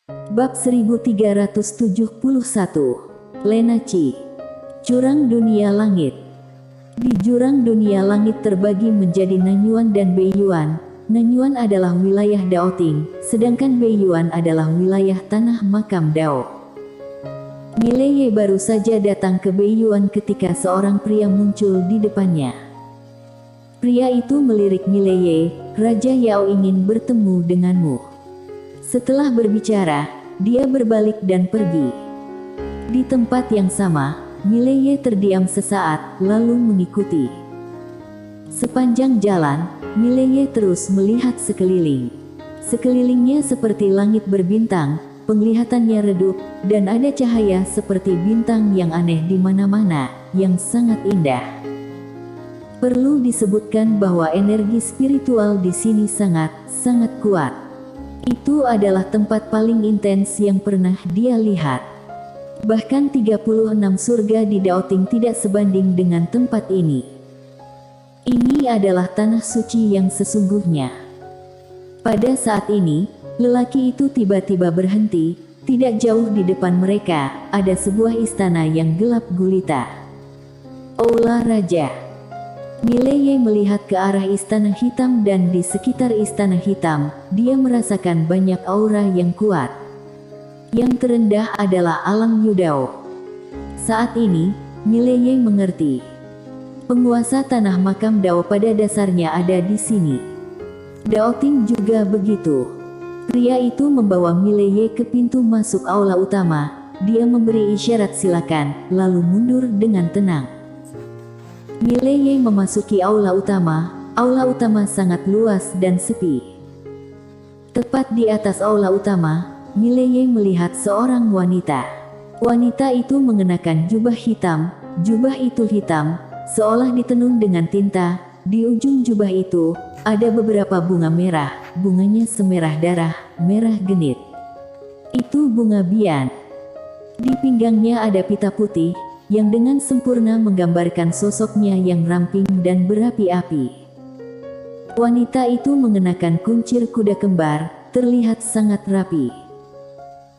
Bab 1371. Lena Qi. Jurang Dunia Langit. Di jurang dunia langit terbagi menjadi Nanyuan dan Beiyuan. Nanyuan adalah wilayah Daoting, sedangkan Beiyuan adalah wilayah tanah makam Dao. Mileye baru saja datang ke Beiyuan ketika seorang pria muncul di depannya. Pria itu melirik Mileye, "Raja Yao ingin bertemu denganmu." Setelah berbicara, dia berbalik dan pergi. Di tempat yang sama, Mileye terdiam sesaat, lalu mengikuti. Sepanjang jalan, Mileye terus melihat sekeliling. Sekelilingnya seperti langit berbintang, penglihatannya redup, dan ada cahaya seperti bintang yang aneh di mana-mana, yang sangat indah. Perlu disebutkan bahwa energi spiritual di sini sangat kuat. Itu adalah tempat paling intens yang pernah dia lihat. Bahkan 36 surga di Daoting tidak sebanding dengan tempat ini. Ini adalah tanah suci yang sesungguhnya. Pada saat ini, lelaki itu tiba-tiba berhenti. Tidak jauh di depan mereka, ada sebuah istana yang gelap gulita. Aula Raja. Mileye melihat ke arah istana hitam dan di sekitar istana hitam, dia merasakan banyak aura yang kuat. Yang terendah adalah alam Yudao. Saat ini, Mileye mengerti. Penguasa tanah makam Dao pada dasarnya ada di sini. Daoting juga begitu. Pria itu membawa Mileye ke pintu masuk aula utama. Dia memberi isyarat silakan, lalu mundur dengan tenang. Mileye memasuki aula utama. Aula utama sangat luas dan sepi. Tepat di atas aula utama, Mileye melihat seorang wanita. Wanita itu mengenakan jubah hitam. Jubah itu hitam, seolah ditenun dengan tinta. Di ujung jubah itu, ada beberapa bunga merah. Bunganya semerah darah, merah genit. Itu bunga bian. Di pinggangnya ada pita putih, yang dengan sempurna menggambarkan sosoknya yang ramping dan berapi-api. Wanita itu mengenakan kuncir kuda kembar, terlihat sangat rapi.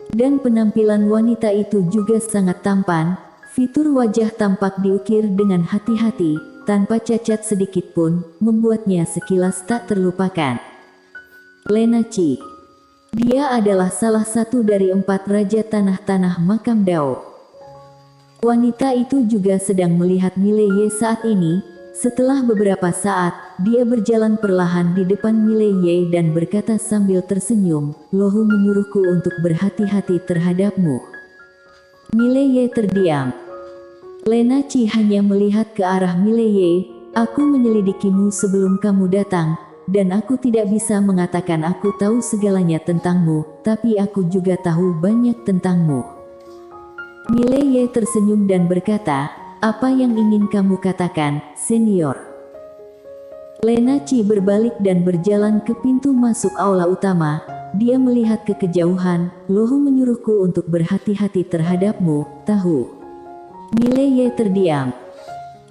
Dan penampilan wanita itu juga sangat tampan. Fitur wajah tampak diukir dengan hati-hati, tanpa cacat sedikit pun, membuatnya sekilas tak terlupakan. Lena Qi. Dia adalah salah satu dari 4 raja tanah-tanah makam Dao. Wanita itu juga sedang melihat Mileye saat ini. Setelah beberapa saat, dia berjalan perlahan di depan Mileye dan berkata sambil tersenyum, "Lohu menyuruhku untuk berhati-hati terhadapmu." Mileye terdiam. Lena Qi hanya melihat ke arah Mileye. "Aku menyelidikimu sebelum kamu datang, dan aku tidak bisa mengatakan aku tahu segalanya tentangmu, tapi aku juga tahu banyak tentangmu." Mileye tersenyum dan berkata, "Apa yang ingin kamu katakan, senior?" Lena Qi berbalik dan berjalan ke pintu masuk aula utama. Dia melihat ke kejauhan. "Lohu menyuruhku untuk berhati-hati terhadapmu, tahu?" Mileye terdiam.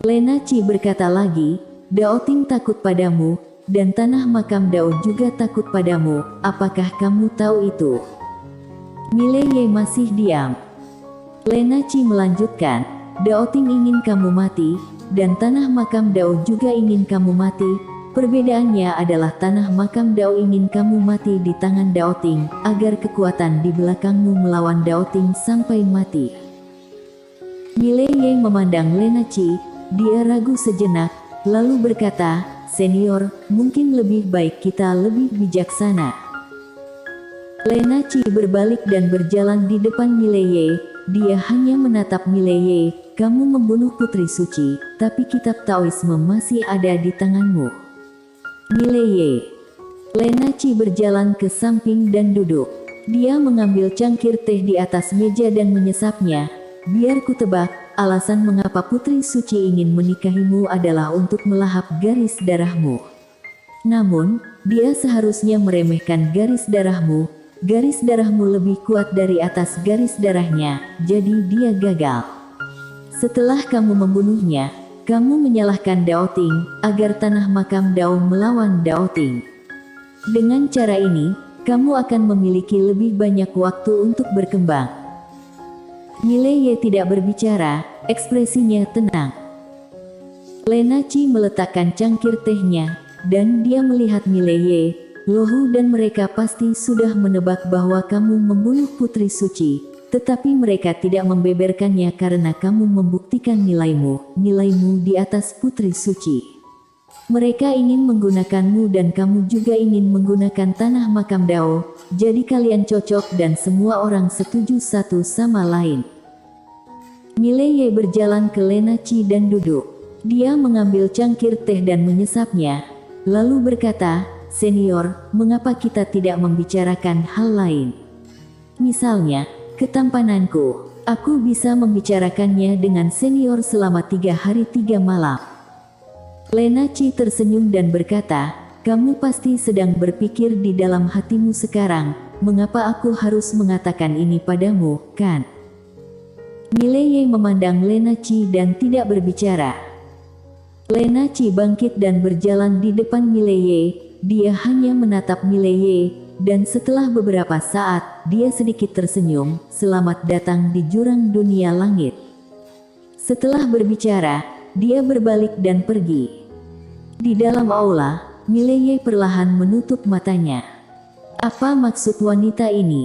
Lena Qi berkata lagi, "Daoting takut padamu, dan tanah makam Dao juga takut padamu. Apakah kamu tahu itu?" Mileye masih diam. Lena Qi melanjutkan, "Daoting ingin kamu mati, dan tanah makam Dao juga ingin kamu mati. Perbedaannya adalah tanah makam Dao ingin kamu mati di tangan Daoting, agar kekuatan di belakangmu melawan Daoting sampai mati." Mileye memandang Lena Qi. Dia ragu sejenak, lalu berkata, "Senior, mungkin lebih baik kita lebih bijaksana." Lena Qi berbalik dan berjalan di depan Mileye. Dia hanya menatap Mileye. "Kamu membunuh putri suci, tapi kitab Taoisme masih ada di tanganmu." Mileye. Lena Qi berjalan ke samping dan duduk. Dia mengambil cangkir teh di atas meja dan menyesapnya. "Biar ku tebak, alasan mengapa putri suci ingin menikahimu adalah untuk melahap garis darahmu. Namun, dia seharusnya meremehkan garis darahmu. Garis darahmu lebih kuat dari atas garis darahnya, jadi dia gagal. Setelah kamu membunuhnya, kamu menyalahkan Daoting, agar tanah makam Dao melawan Daoting. Dengan cara ini, kamu akan memiliki lebih banyak waktu untuk berkembang. Mileye tidak berbicara, ekspresinya tenang. Lena Chi meletakkan cangkir tehnya, dan dia melihat Mileye, Lohu dan mereka pasti sudah menebak bahwa kamu membunuh Putri Suci, tetapi mereka tidak membeberkannya karena kamu membuktikan nilaimu di atas Putri Suci. Mereka ingin menggunakanmu dan kamu juga ingin menggunakan tanah makam Dao, jadi kalian cocok dan semua orang setuju satu sama lain. Mileye berjalan ke Lena Chi dan duduk. Dia mengambil cangkir teh dan menyesapnya, lalu berkata, "Senior, mengapa kita tidak membicarakan hal lain? Misalnya, ketampananku. Aku bisa membicarakannya dengan senior selama 3 hari 3 malam." Lena Chi tersenyum dan berkata, "Kamu pasti sedang berpikir di dalam hatimu sekarang, mengapa aku harus mengatakan ini padamu, kan?" Mileye memandang Lena Chi dan tidak berbicara. Lena Chi bangkit dan berjalan di depan Mileye, dia hanya menatap Mileye, dan setelah beberapa saat, dia sedikit tersenyum, "Selamat datang di jurang dunia langit." Setelah berbicara, dia berbalik dan pergi. Di dalam aula, Mileye perlahan menutup matanya. Apa maksud wanita ini?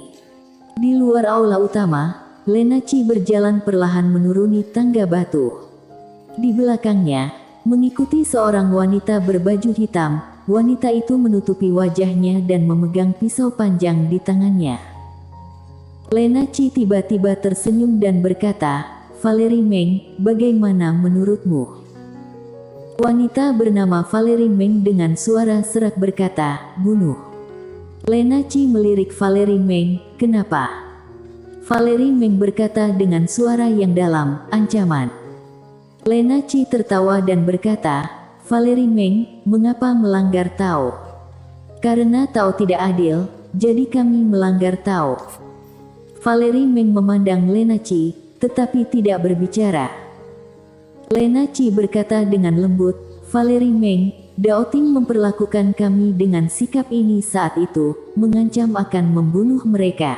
Di luar aula utama, Lena Chi berjalan perlahan menuruni tangga batu. Di belakangnya, mengikuti seorang wanita berbaju hitam, wanita itu menutupi wajahnya dan memegang pisau panjang di tangannya. Lena Chi tiba-tiba tersenyum dan berkata, "Valerie Meng, bagaimana menurutmu?" Wanita bernama Valerie Meng dengan suara serak berkata, "Bunuh." Lena Chi melirik Valerie Meng, "Kenapa?" Valerie Meng berkata dengan suara yang dalam, "Ancaman." Lena Chi tertawa dan berkata, "Valerie Meng, mengapa melanggar Tao?" "Karena Tao tidak adil, jadi kami melanggar Tao." Valerie Meng memandang Lena Chi, tetapi tidak berbicara. Lena Chi berkata dengan lembut, "Valerie Meng, Dao Ting memperlakukan kami dengan sikap ini saat itu, mengancam akan membunuh mereka.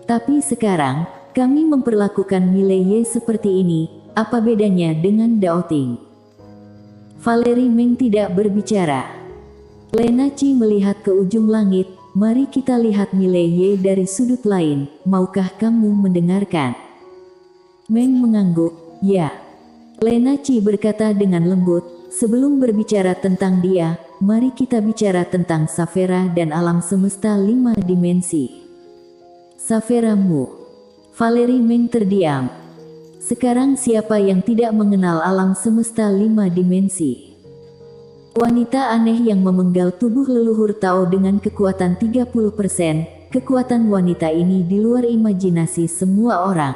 Tapi sekarang, kami memperlakukan Mileye seperti ini, apa bedanya dengan Dao Ting?" Valerie Meng tidak berbicara. Lena Chi melihat ke ujung langit, "Mari kita lihat Mileye dari sudut lain, maukah kamu mendengarkan?" Meng mengangguk, "Ya." Lena Chi berkata dengan lembut, "Sebelum berbicara tentang dia, mari kita bicara tentang Savera dan alam semesta 5 dimensi." "Savera-mu?" Valerie Meng terdiam. Sekarang siapa yang tidak mengenal alam semesta 5 dimensi? Wanita aneh yang memenggal tubuh leluhur Tao dengan kekuatan 30%, kekuatan wanita ini di luar imajinasi semua orang.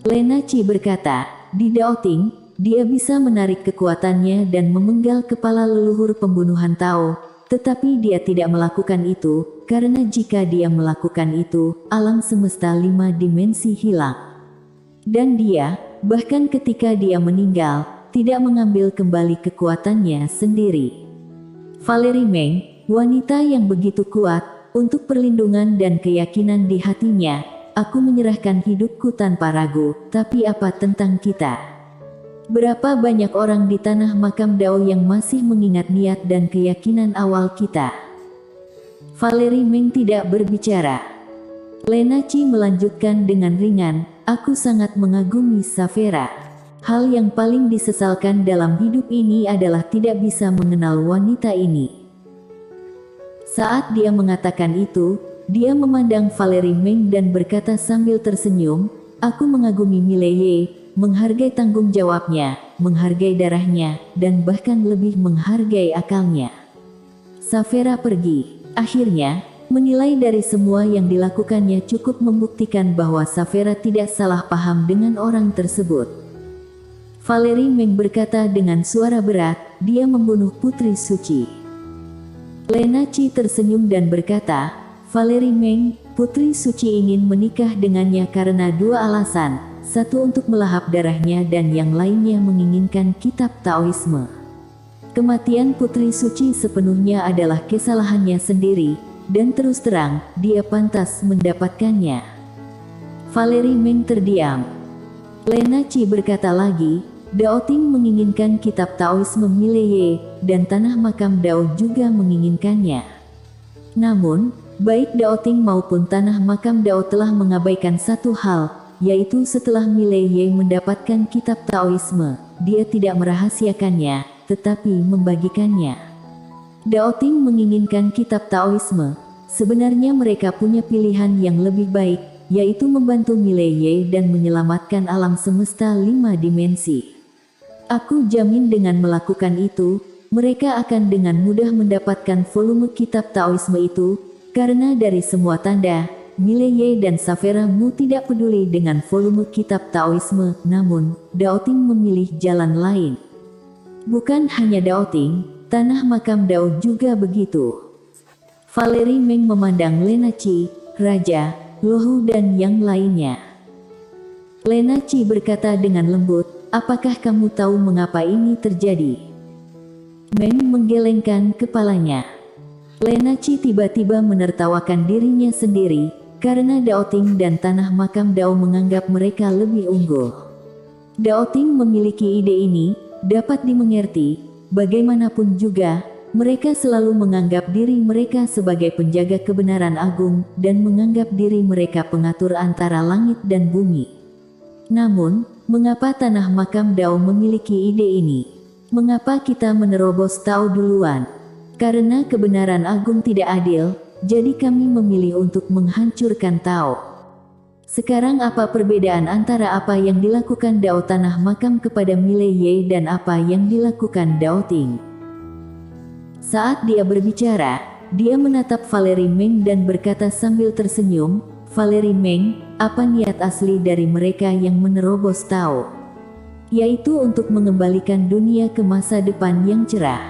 Lena Chi berkata, "Di Dao Ting, dia bisa menarik kekuatannya dan memenggal kepala leluhur pembunuhan Tao, tetapi dia tidak melakukan itu, karena jika dia melakukan itu, alam semesta 5 dimensi hilang. Dan dia, bahkan ketika dia meninggal, tidak mengambil kembali kekuatannya sendiri." Valerie Meng, wanita yang begitu kuat, untuk perlindungan dan keyakinan di hatinya, "Aku menyerahkan hidupku tanpa ragu, tapi apa tentang kita? Berapa banyak orang di tanah makam Dao yang masih mengingat niat dan keyakinan awal kita?" Valerie Meng tidak berbicara. Lena Chi melanjutkan dengan ringan, "Aku sangat mengagumi Savera. Hal yang paling disesalkan dalam hidup ini adalah tidak bisa mengenal wanita ini." Saat dia mengatakan itu, dia memandang Valerie Meng dan berkata sambil tersenyum, "Aku mengagumi Mileye, menghargai tanggung jawabnya, menghargai darahnya, dan bahkan lebih menghargai akalnya." Savera pergi. Akhirnya, menilai dari semua yang dilakukannya cukup membuktikan bahwa Savera tidak salah paham dengan orang tersebut. Valerie Meng berkata dengan suara berat, "Dia membunuh Putri Suci." Lena Chi tersenyum dan berkata, "Valerie Meng, Putri Suci ingin menikah dengannya karena 2 alasan, satu untuk melahap darahnya dan yang lainnya menginginkan kitab Taoisme. Kematian Putri Suci sepenuhnya adalah kesalahannya sendiri, dan terus terang, dia pantas mendapatkannya. Valerie Meng terdiam. Lena Qi berkata lagi, Dao Ting menginginkan kitab Taoisme Mileye, dan tanah makam Dao juga menginginkannya. Namun, baik Dao Ting maupun tanah makam Dao telah mengabaikan satu hal, yaitu setelah Mileye mendapatkan kitab Taoisme, dia tidak merahasiakannya, tetapi membagikannya. Dao Ting menginginkan kitab Taoisme. Sebenarnya mereka punya pilihan yang lebih baik, yaitu membantu Mileye dan menyelamatkan alam semesta 5 dimensi. Aku jamin dengan melakukan itu, mereka akan dengan mudah mendapatkan volume kitab Taoisme itu, karena dari semua tanda, Mileye dan Savera Mu tidak peduli dengan volume kitab Taoisme, namun, Dao Ting memilih jalan lain. Bukan hanya Dao Ting, tanah makam Dao juga begitu. Valerie Meng memandang Lena Qi, Raja, Lohu dan yang lainnya. Lena Qi berkata dengan lembut, apakah kamu tahu mengapa ini terjadi? Meng menggelengkan kepalanya. Lena Qi tiba-tiba menertawakan dirinya sendiri, karena Dao Ting dan tanah makam Dao menganggap mereka lebih unggul. Dao Ting memiliki ide ini, dapat dimengerti, bagaimanapun juga, mereka selalu menganggap diri mereka sebagai penjaga kebenaran agung, dan menganggap diri mereka pengatur antara langit dan bumi. Namun, mengapa tanah makam Dao memiliki ide ini? Mengapa kita menerobos Tao duluan? Karena kebenaran agung tidak adil, jadi kami memilih untuk menghancurkan Tao. Sekarang apa perbedaan antara apa yang dilakukan Dao tanah makam kepada Mileye dan apa yang dilakukan Dao Ting? Saat dia berbicara, dia menatap Valerie Meng dan berkata sambil tersenyum, Valerie Meng, apa niat asli dari mereka yang menerobos Tao? Yaitu untuk mengembalikan dunia ke masa depan yang cerah.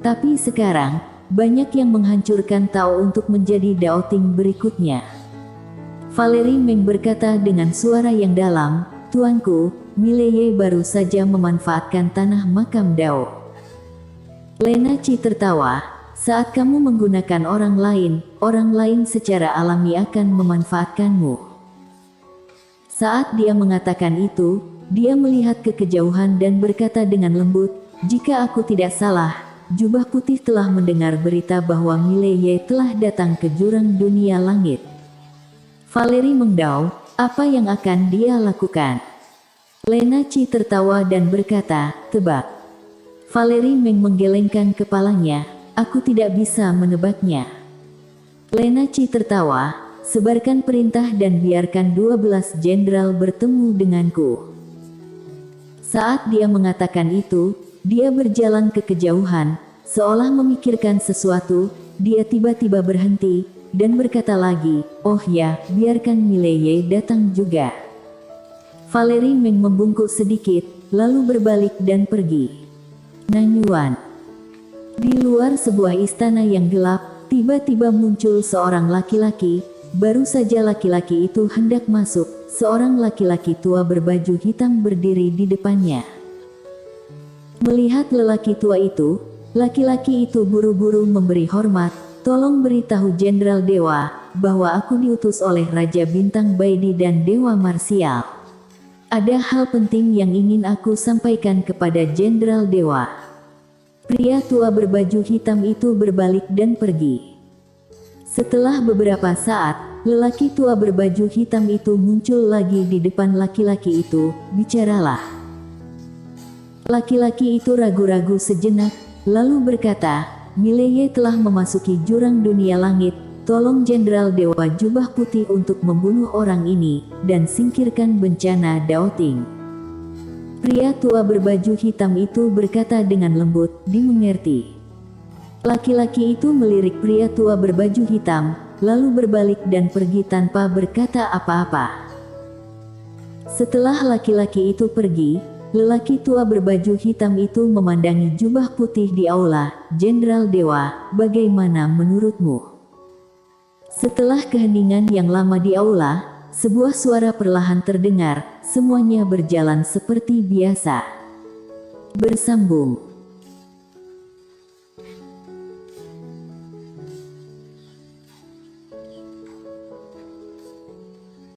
Tapi sekarang, banyak yang menghancurkan Tao untuk menjadi Dao Ting berikutnya. Valerie Meng berkata dengan suara yang dalam, Tuanku, Mileye baru saja memanfaatkan tanah makam Dao. Lena Qi tertawa, saat kamu menggunakan orang lain secara alami akan memanfaatkanmu. Saat dia mengatakan itu, dia melihat ke kejauhan dan berkata dengan lembut, jika aku tidak salah, jubah putih telah mendengar berita bahwa Mileye telah datang ke jurang dunia langit. Valerie mengdau, apa yang akan dia lakukan? Lena Qi tertawa dan berkata, tebak. Valerie Meng menggelengkan kepalanya, aku tidak bisa menebaknya. Lena Qi tertawa, sebarkan perintah dan biarkan 12 jenderal bertemu denganku. Saat dia mengatakan itu, dia berjalan ke kejauhan, seolah memikirkan sesuatu, dia tiba-tiba berhenti, dan berkata lagi, oh ya, biarkan Mileye datang juga. Valerie Meng membungkuk sedikit, lalu berbalik dan pergi. Nanyuan. Di luar sebuah istana yang gelap, tiba-tiba muncul seorang laki-laki, baru saja laki-laki itu hendak masuk, seorang laki-laki tua berbaju hitam berdiri di depannya. Melihat lelaki tua itu, laki-laki itu buru-buru memberi hormat, tolong beritahu Jenderal Dewa, bahwa aku diutus oleh Raja Bintang Baidi dan Dewa Marsial. Ada hal penting yang ingin aku sampaikan kepada Jenderal Dewa. Pria tua berbaju hitam itu berbalik dan pergi. Setelah beberapa saat, lelaki tua berbaju hitam itu muncul lagi di depan laki-laki itu, bicaralah. Laki-laki itu ragu-ragu sejenak, lalu berkata, Mileye telah memasuki jurang dunia langit. Tolong Jenderal Dewa Jubah Putih untuk membunuh orang ini, dan singkirkan bencana Dao Ting. Pria tua berbaju hitam itu berkata dengan lembut, dimengerti. Laki-laki itu melirik pria tua berbaju hitam, lalu berbalik dan pergi tanpa berkata apa-apa. Setelah laki-laki itu pergi, lelaki tua berbaju hitam itu memandangi Jubah Putih di aula, Jenderal Dewa, bagaimana menurutmu? Setelah keheningan yang lama di aula, sebuah suara perlahan terdengar, semuanya berjalan seperti biasa. Bersambung.